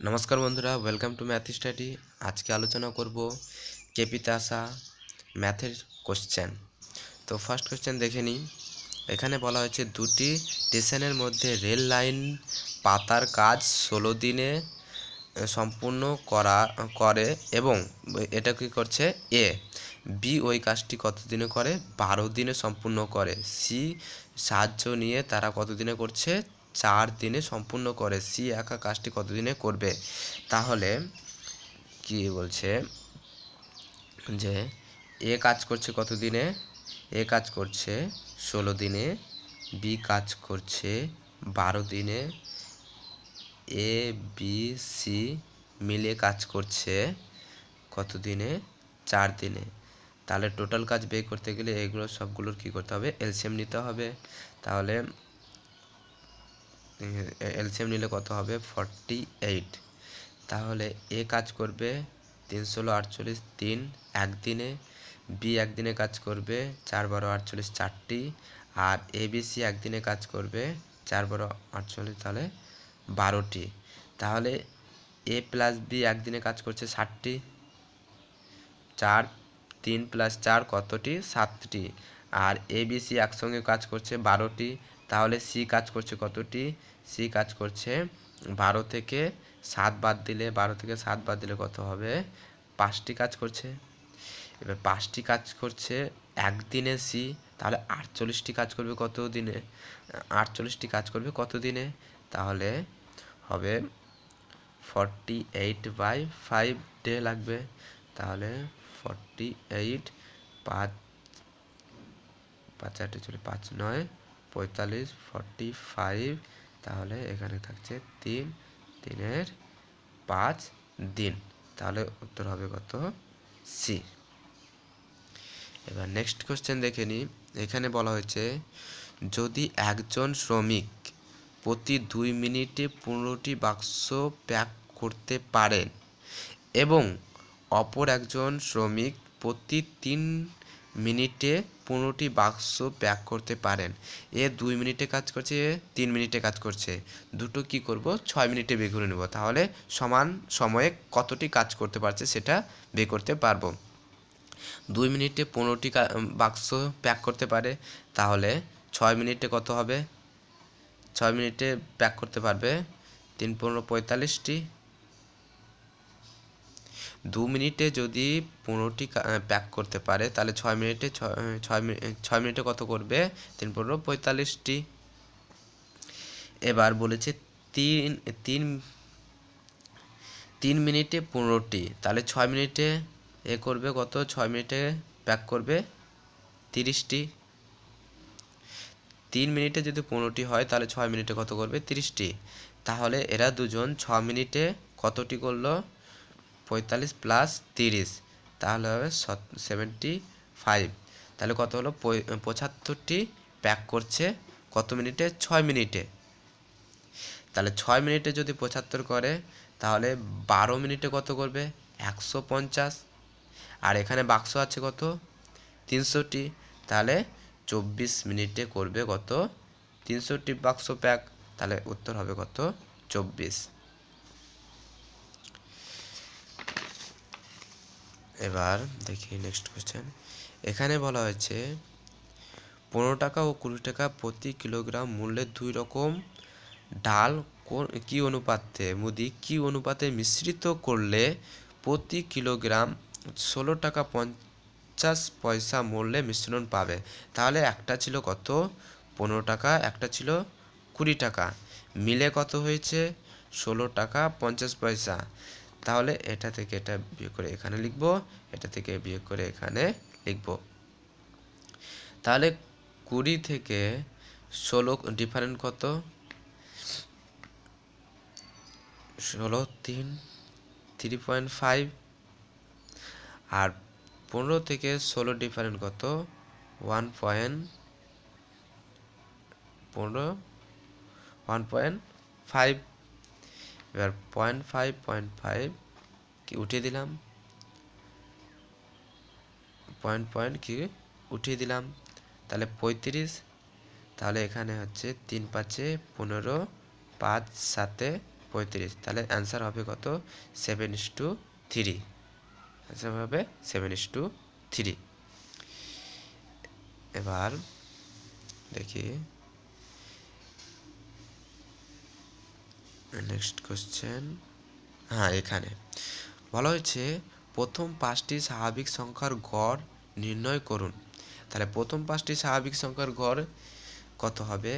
নমস্কার বন্ধুরা, welcome to math study. আজকে আলোচনা করব কেপিতে আসা ম্যাথের কোশ্চেন। তো ফার্স্ট কোশ্চেন দেখে নিই। এখানে বলা হয়েছে দুটি স্টেশনের মধ্যে রেল লাইন পাতার কাজ 16 দিনে সম্পূর্ণ করে এবং এটা কি করছে এ। বি ওই কাজটি কত দিনে করে? 12 দিনে সম্পূর্ণ করে। সি সাহায্য নিয়ে তারা কত দিনে করছে? 4 দিনে সম্পূর্ণ করে। সি একা কাজটি কত দিনে করবে? তাহলে কি বলছে যে এ কাজ করছে কত দিনে? এ কাজ করছে 16 দিনে, বি কাজ করছে 12 দিনে, এ বি সি মিলে কাজ করছে কত দিনে? 4 দিনে। তাহলে টোটাল কাজ বের করতে গেলে এগুলো সবগুলোর কি করতে হবে? এলসিএম নিতে হবে। তাহলে এলসিএম নিলে কত হবে? 48। তাহলে এ কাজ করবে 3 ষোলো 48, 3 একদিনে। বি একদিনে কাজ করবে 4 12 48, 4টি। আর এ বি সি একদিনে কাজ করবে 4 12 48, তাহলে 12টি। তাহলে এ প্লাস বি একদিনে কাজ করছে 60টি। 4 3 + 4 কতটি? 7টি। আর এ বি সি একসঙ্গে কাজ করছে 12টি। তাহলে সি কাজ করছে কতটি? সি কাজ করছে 12 থেকে 7 বাদ দিলে, 12 থেকে 7 বাদ দিলে কত হবে? 5টি কাজ করছে। এবার 5টি কাজ করছে একদিনে সি, তাহলে 48টি কাজ করবে কত দিনে? 48টি কাজ করবে কত দিনে? তাহলে হবে 48/5 ডে লাগবে। তাহলে 48, 5 5 8 চলে 5 9 45, 45। তাহলে এখানে থাকছে 3, 3 5 দিন। তাহলে উত্তর হবে কত? সি। এবার নেক্সট কোশ্চেন দেখে নিই। এখানে বলা হয়েছে যদি একজন শ্রমিক প্রতি 2 মিনিটে 15টি বাক্স প্যাক করতে পারেন এবং অপর একজন শ্রমিক প্রতি 3 মিনিটে 15টি বাক্স প্যাক করতে পারেন। এ 2 মিনিটে কাজ করছে, এ 3 মিনিটে কাজ করছে। দুটো কি করব? 6 মিনিটে বের করে নেব। তাহলে সমান সময়ে কতটি কাজ করতে পারছে সেটা বের করতে পারবো। 2 মিনিটে 15টি বাক্স প্যাক করতে পারে, তাহলে 6 মিনিটে কত হবে? 6 মিনিটে প্যাক করতে পারবে 3 15 45টি। 2 মিনিটে যদি 15টি প্যাক করতে পারে, তাহলে 6 মিনিটে 6 মিনিটে কত করবে? 3 15 45টি। এবার বলেছে 3 মিনিটে 15টি, তাহলে 6 মিনিটে এ করবে কত? 6 মিনিটে প্যাক করবে 30টি। 3 মিনিটে যদি 15টি হয়, তাহলে 6 মিনিটে কত করবে? 30টি। তাহলে এরা দুজন 6 মিনিটে কতটি করলো? 45 + 30, তাহলে হবে 75। তাহলে কত হলো? 75টি প্যাক করছে কত মিনিটে? 6 মিনিটে। তাহলে 6 মিনিটে যদি 75 করে, তাহলে 12 মিনিটে কত করবে? 150। আর এখানে বাক্স আছে কত? 300টি। তাহলে 24 মিনিটে করবে কত? 300টি বাক্স প্যাক। তাহলে উত্তর হবে কত? 24। এবার দেখি নেক্সট কোশ্চেন। এখানে বলা হয়েছে 15 টাকা ও 20 টাকা প্রতি কিলোগ্রাম মূল্যে 2 রকম ডাল কি অনুপাতে মুদি কি অনুপাতে মিশ্রিত করলে প্রতি কিলোগ্রাম 16 টাকা 50 পয়সা মূল্যে মিশ্রণ পাবে। তাহলে একটা ছিল কত? 15 টাকা, একটা ছিল 20 টাকা, মিলে কত হয়েছে? 16 টাকা 50 পয়সা। তাহলে এটা থেকে এটা বিয়োগ করে এখানে লিখব, এটা থেকে বিয়োগ করে এখানে লিখব। তাহলে 20 থেকে 16 ডিফারেন্ট কত? 16 3 3.5। আর 15 থেকে 16 ডিফারেন্ট কত? 1.5। এবার 0.5 কি উঠিয়ে দিলাম, পয়েন্ট কি উঠিয়ে দিলাম, তাহলে 35। তাহলে এখানে হচ্ছে 3 5 15, 5 7 35, তাহলে অ্যান্সার হবে কত 7:3, অ্যান্সার হবে 7:3। এবার দেখি নেক্সট কোশ্চেন। হ্যাঁ, এখানে বলা হয়েছে প্রথম 5টি স্বাভাবিক সংখ্যার গড় নির্ণয় করুন। তাহলে প্রথম 5টি স্বাভাবিক সংখ্যার গড় কত হবে?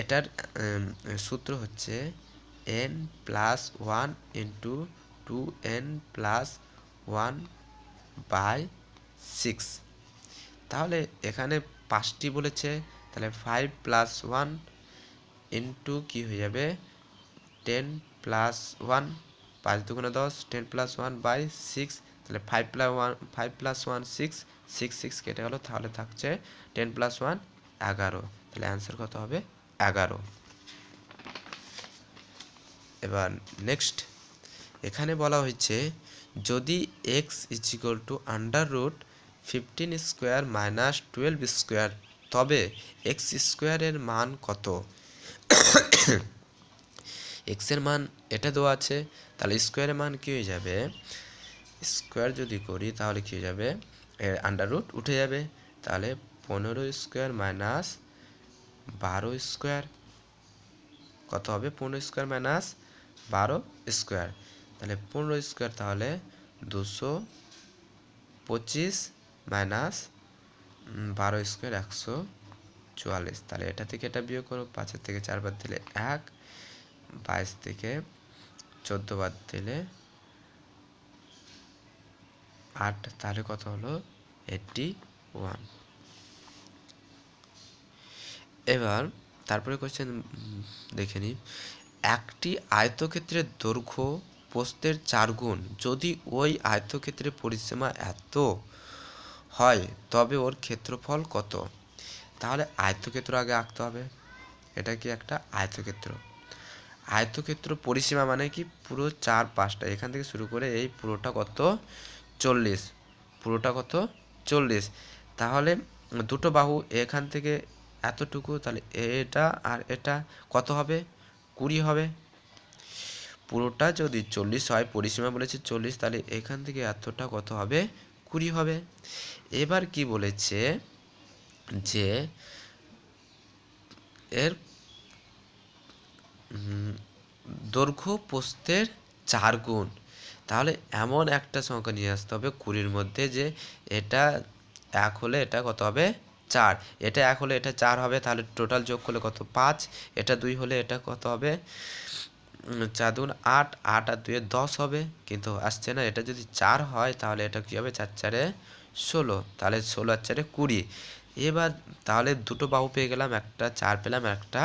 এটার সূত্র হচ্ছে n+1 ইন্টু 2n+1/6। তাহলে এখানে 5টি বলেছে, তাহলে 5+1 ইন্টু কি হয়ে যাবে 10+1, 5 দুগুণে 10, 10+1/6, তাহলে 5+1 6, 6 কেটে গেল, তাহলে থাকছে 10+1 11, তাহলে অ্যান্সার কত হবে 11। এবার নেক্সট এখানে বলা হয়েছে যদি x =√15² - 12² তবে x² এর মান কত? x এর মান এটা দেওয়া আছে, তাহলে স্কোয়ারের মান কি হয়ে যাবে, স্কোয়ার যদি করি তাহলে কি হয়ে যাবে, আন্ডাররুট উঠে যাবে, তাহলে 15² - 12² কত হবে, 15² - 12², তাহলে 15², তাহলে 225 মাইনাস 12² 144, তাহলে এটা থেকে এটা বিয়োগ করো, 5 থেকে 4 বাদ দিলে 1, 22 থেকে 14 বাদ দিলে 8, তাহলে কত হলো 81। এবার তারপরে কোশ্চেন দেখে নিই, একটি আয়তক্ষেত্রের দৈর্ঘ্য প্রস্থের 4 গুণ যদি ওই আয়তক্ষেত্রের পরিসীমা এত হয় তবে ওর ক্ষেত্রফল কত? তাহলে আয়তক্ষেত্র আগে আঁকতে হবে, এটা কি একটা আয়তক্ষেত্র, আয়তক্ষেত্র পরিসীমা মানে কি পুরো 4-5টা, এখান থেকে শুরু করে এই পুরোটা কত 40, পুরোটা কত 40, তাহলে দুটো বাহু এখান থেকে এতটুকু, তাহলে এটা আর এটা কত হবে 20 হবে, পুরোটা যদি 40 হয়, পরিসীমা বলেছে 40, তাহলে এখান থেকে এতটা কত হবে 20 হবে। এবার কি বলেছে যে এর দৈর্ঘ্য প্রস্থের 4 গুণ, তাহলে এমন একটা সংখ্যা নিয়ে আসতে হবে 20-র মধ্যে যে এটা 1 হলে এটা কত হবে 4, এটা 1 হলে এটা 4 হবে, তাহলে টোটাল যোগ করলে কত 5, এটা 2 হলে এটা কত হবে 4 2 8, 8 আর 2 10 হবে, কিন্তু আসছে না, এটা যদি 4 হয় তাহলে এটা কি হবে 4 4 16, তাহলে 16 আর 4 20। এবার তাহলে দুটো বাহু পেয়ে গেলাম, একটা 4 পেলাম, একটা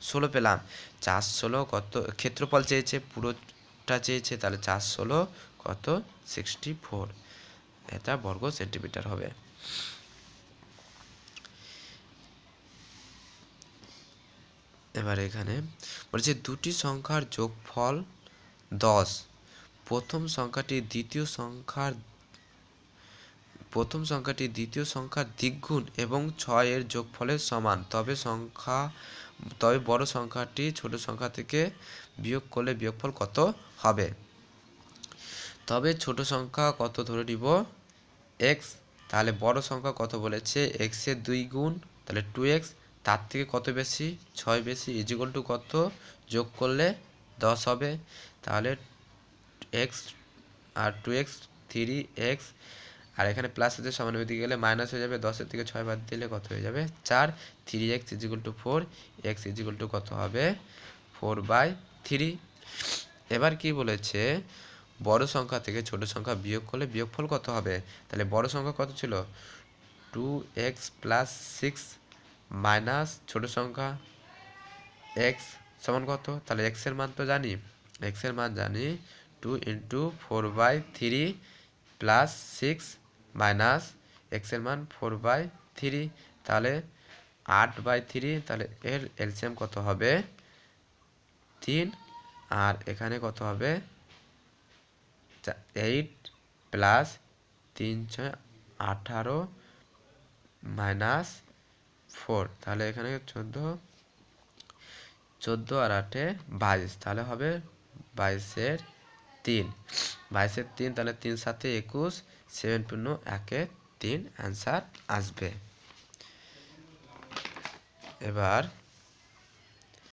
16 পেলাম, 4 16 কত, ক্ষেত্রফল চেয়েছে পুরোটা চেয়েছে, তাহলে 4 16 কত 64, এটা বর্গ সেন্টিমিটার হবে। এবার এখানে বলছে দুটি সংখ্যার যোগফল 10, প্রথম সংখ্যাটি দ্বিতীয় সংখ্যার দ্বিগুণ এবং 6 এর যোগফলের সমান, তবে বড় সংখ্যাটি ছোট সংখ্যা থেকে বিয়োগ করলে বিয়োগফল কত হবে? তবে ছোট সংখ্যা কত ধরে নিব x, তাহলে বড় সংখ্যা কত বলেছে x এর 2 গুণ, তাহলে 2x, তার থেকে কত বেশি 6 বেশি, ইজিক্যাল টু কত যোগ করলে 10 হবে, তাহলে x আর 2x 3x, আর এখানে প্লাস আছে সমান দিকে গেলে মাইনাস হয়ে যাবে, 10-এর থেকে 6 বাদ দিলে কত হয়ে যাবে 4, 3x = 4, x = কত হবে 4/3। এবার কি বলেছে বড় সংখ্যা থেকে ছোট সংখ্যা বিয়োগ করলে বিয়োগফল কত হবে, তাহলে বড় সংখ্যা কত ছিল 2x + 6 মাইনাস ছোট সংখ্যা x সমান কত, তাহলে x এর মান তো জানি, x এর মান জানি 2 × 4/3 + 6 মাইনাস x এর মান 4/3, তাহলে 8/3, তাহলে এর এলসিএম কত হবে 3, আর এখানে কত হবে 8 + 3 = 18 মাইনাস 4, তাহলে এখানে 14 14 আর 8 22, তাহলে হবে 22-এর 3, 22-এর 3, তাহলে 3 7 21, 7 পূর্ণ 1-এ 3 অ্যান্সার আসবে। এবার